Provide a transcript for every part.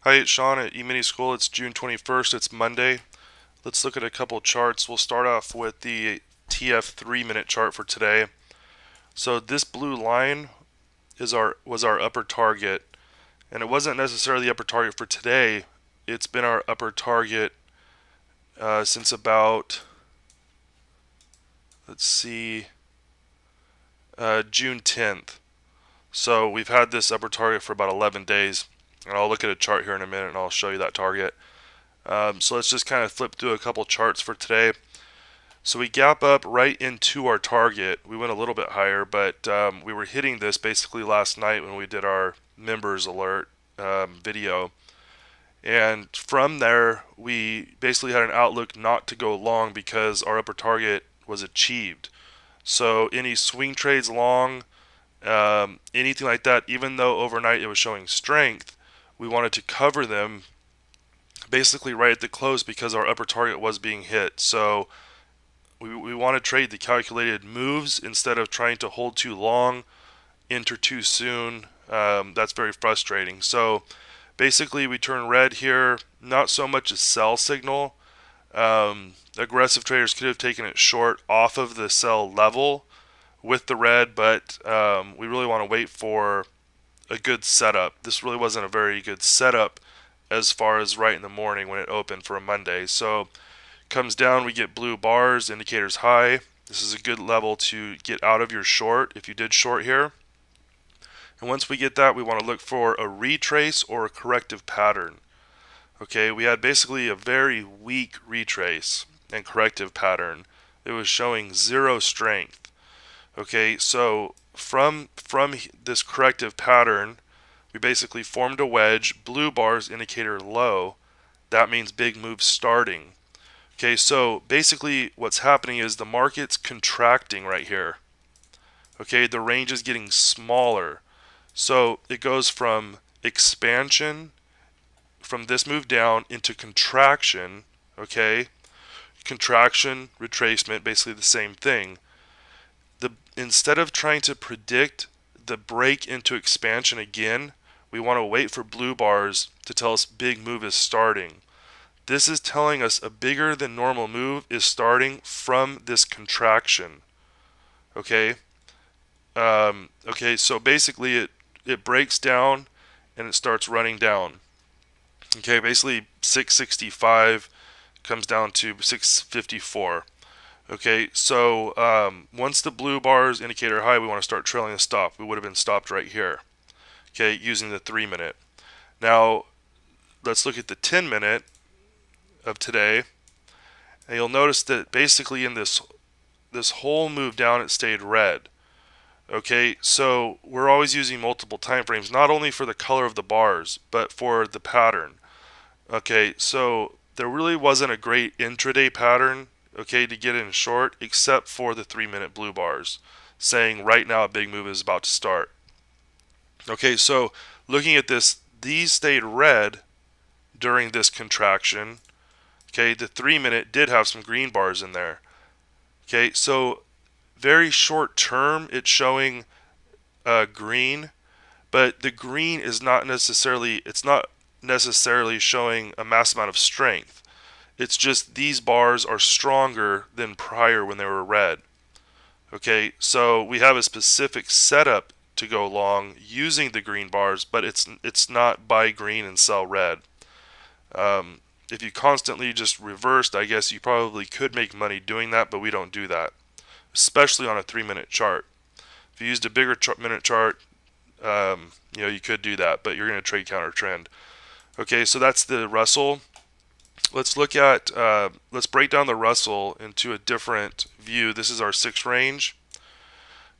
Hi, it's Sean at eMiniSchool. It's June 21st. It's Monday. Let's look at a couple charts. We'll start off with the TF 3-minute chart for today. So this blue line was our upper target, and it wasn't necessarily the upper target for today. It's been our upper target since about, let's see, June 10th. So we've had this upper target for about 11 days, and I'll look at a chart here in a minute and I'll show you that target. So let's just kind of flip through a couple charts for today. So we gap up right into our target. We went a little bit higher, but we were hitting this basically last night when we did our members alert video. And from there, we basically had an outlook not to go long because our upper target was achieved. So any swing trades long, anything like that, even though overnight it was showing strength, we wanted to cover them basically right at the close because our upper target was being hit. So we want to trade the calculated moves instead of trying to hold too long, enter too soon. That's very frustrating. So basically we turn red here, not so much a sell signal. Aggressive traders could have taken it short off of the sell level with the red, but we really want to wait for a good setup. This really wasn't a very good setup as far as right in the morning when it opened for a Monday. So comes down, we get blue bars, indicators high. This is a good level to get out of your short if you did short here. And once we get that, we want to look for a retrace or a corrective pattern. Okay, we had basically a very weak retrace and corrective pattern. It was showing zero strength. Okay, so from this corrective pattern, we basically formed a wedge. Blue bars indicator low. That means big move starting. Okay, so basically what's happening is the market's contracting right here. Okay, the range is getting smaller. So it goes from expansion from this move down into contraction. Okay, contraction, retracement, basically the same thing. Instead of trying to predict the break into expansion again, we want to wait for blue bars to tell us big move is starting. This is telling us a bigger than normal move is starting from this contraction. Okay. Okay. So basically, it breaks down and it starts running down. Okay. Basically, 665 comes down to 654. Okay. So once the blue bars indicator high, we want to start trailing a stop. We would have been stopped right here. Okay, using the 3-minute. Now let's look at the 10-minute of today. And you'll notice that basically in this whole move down it stayed red. Okay, so we're always using multiple time frames, not only for the color of the bars, but for the pattern. Okay, so there really wasn't a great intraday pattern, okay, to get in short, except for the 3-minute blue bars, saying right now a big move is about to start. Okay, so looking at this, these stayed red during this contraction. Okay, the 3-minute did have some green bars in there. Okay, so very short term, it's showing green, but the green is not necessarily, it's not necessarily showing a mass amount of strength. It's just these bars are stronger than prior when they were red. Okay, so we have a specific setup to go long using the green bars, but it's not buy green and sell red. If you constantly just reversed, I guess you probably could make money doing that, but we don't do that, especially on a 3-minute chart. If you used a bigger minute chart, you could do that, but you're going to trade counter trend. Okay, so that's the Russell. Let's look at, let's break down the Russell into a different view. This is our 6 range.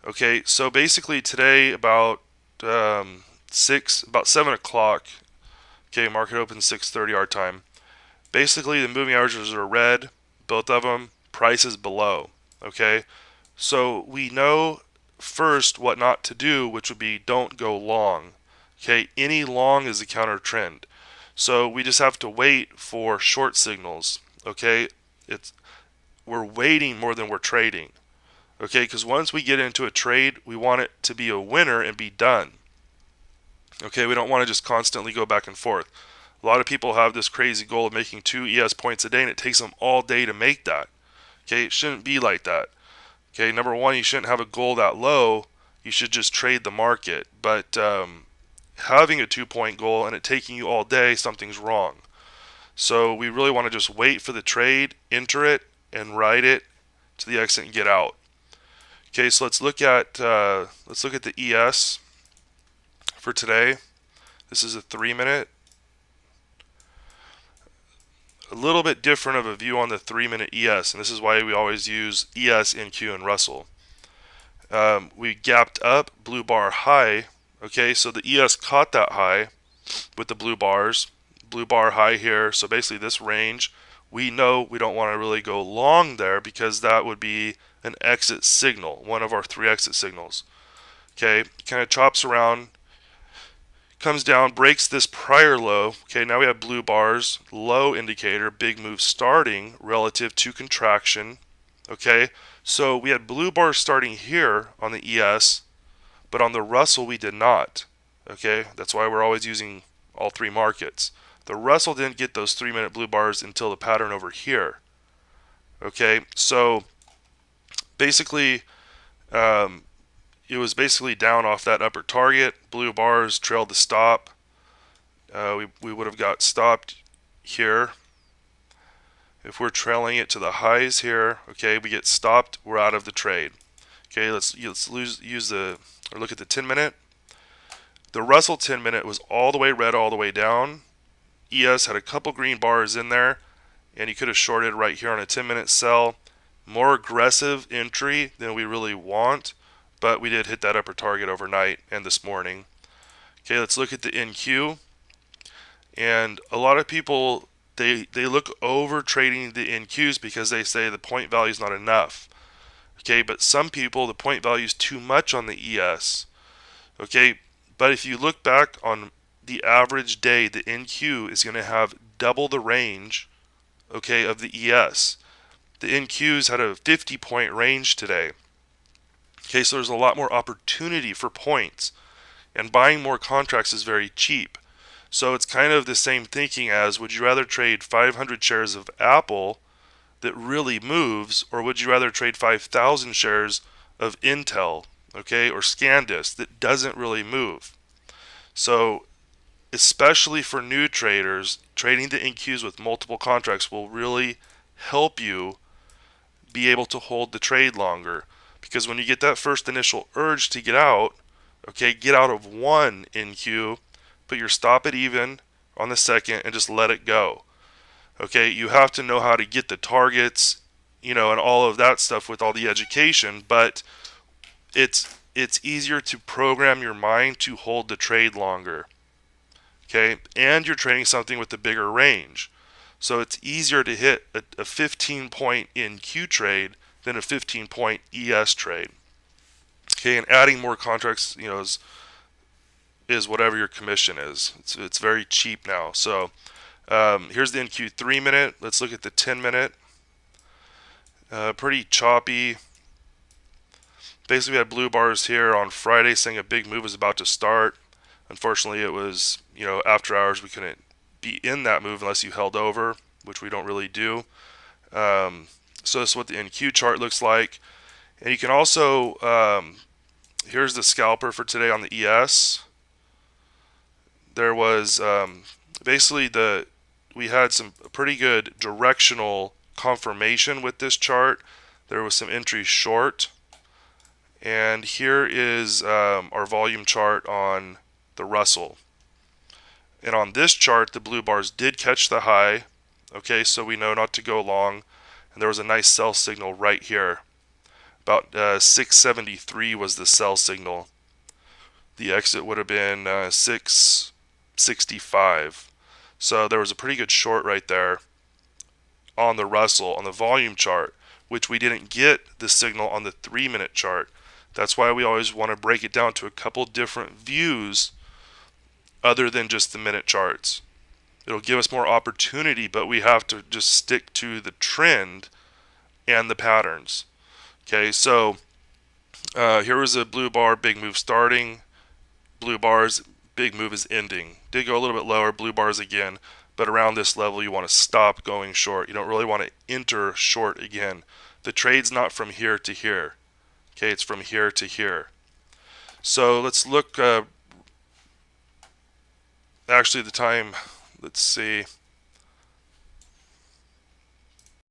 Okay, so basically today about about 7 o'clock. Okay, market opens 6:30 our time. Basically, the moving averages are red, both of them. Price is below. Okay, so we know first what not to do, which would be don't go long. Okay, any long is a counter trend. So we just have to wait for short signals. Okay, we're waiting more than we're trading. Okay, because once we get into a trade, we want it to be a winner and be done. Okay, we don't want to just constantly go back and forth. A lot of people have this crazy goal of making 2 ES points a day, and it takes them all day to make that. Okay, it shouldn't be like that. Okay, number one, you shouldn't have a goal that low. You should just trade the market. But having a 2 point goal and it taking you all day, something's wrong. So we really want to just wait for the trade, enter it, and ride it to the exit and get out. Okay, so let's look at the ES for today. This is a 3 minute. A little bit different of a view on the 3 minute ES, and this is why we always use ES, NQ, and Russell. We gapped up, blue bar high. Okay, so the ES caught that high with the blue bars, blue bar high here. So basically this range, we know we don't want to really go long there because that would be an exit signal, one of our 3 exit signals. Okay, kind of chops around, comes down, breaks this prior low. Okay, now we have blue bars, low indicator, big move starting relative to contraction. Okay, so we had blue bars starting here on the ES, but on the Russell we did not. Okay, that's why we're always using all 3 markets. The Russell didn't get those 3 minute blue bars until the pattern over here. Okay, so basically it was basically down off that upper target. Blue bars trailed the stop. We would have got stopped here. If we're trailing it to the highs here, okay, we get stopped, we're out of the trade. Okay, let's look at the 10 minute. The Russell 10 minute was all the way red all the way down. ES had a couple green bars in there, and you could have shorted right here on a 10 minute sell. More aggressive entry than we really want, but we did hit that upper target overnight and this morning. Okay, let's look at the NQ. And a lot of people, they look over trading the NQs because they say the point value is not enough. Okay, but some people, the point value is too much on the ES. Okay, but if you look back on the average day, the NQ is going to have double the range, okay, of the ES. The NQs had a 50-point range today. Okay, so there's a lot more opportunity for points, and buying more contracts is very cheap. So it's kind of the same thinking as, would you rather trade 500 shares of Apple that really moves, or would you rather trade 5,000 shares of Intel, okay, or SanDisk that doesn't really move? So especially for new traders, trading the NQs with multiple contracts will really help you be able to hold the trade longer. Because when you get that first initial urge to get out, okay, get out of one NQ, put your stop at even on the second and just let it go. Okay, you have to know how to get the targets, and all of that stuff with all the education, but it's easier to program your mind to hold the trade longer. Okay, and you're trading something with a bigger range. So it's easier to hit a 15-point NQ trade than a 15-point ES trade. Okay, and adding more contracts, is whatever your commission is. It's very cheap now. So here's the NQ 3 minute. Let's look at the 10 minute. Pretty choppy. Basically, we had blue bars here on Friday saying a big move was about to start. Unfortunately, it was, after hours. We couldn't be in that move unless you held over, which we don't really do. So this is what the NQ chart looks like. And you can also, here's the scalper for today on the ES. There was basically we had some pretty good directional confirmation with this chart. There was some entries short. And here is our volume chart on the Russell. And on this chart, the blue bars did catch the high. Okay, so we know not to go long. And there was a nice sell signal right here. About 673 was the sell signal. The exit would have been 665. So there was a pretty good short right there on the Russell, on the volume chart, which we didn't get the signal on the 3 minute chart. That's why we always want to break it down to a couple different views other than just the minute charts. It'll give us more opportunity, but we have to just stick to the trend and the patterns. Okay, so here was a blue bar, big move starting. Blue bars, big move is ending. Did go a little bit lower, blue bars again, but around this level you want to stop going short. You don't really want to enter short again. The trade's not from here to here. Okay, it's from here to here. So let's look, actually the time, let's see,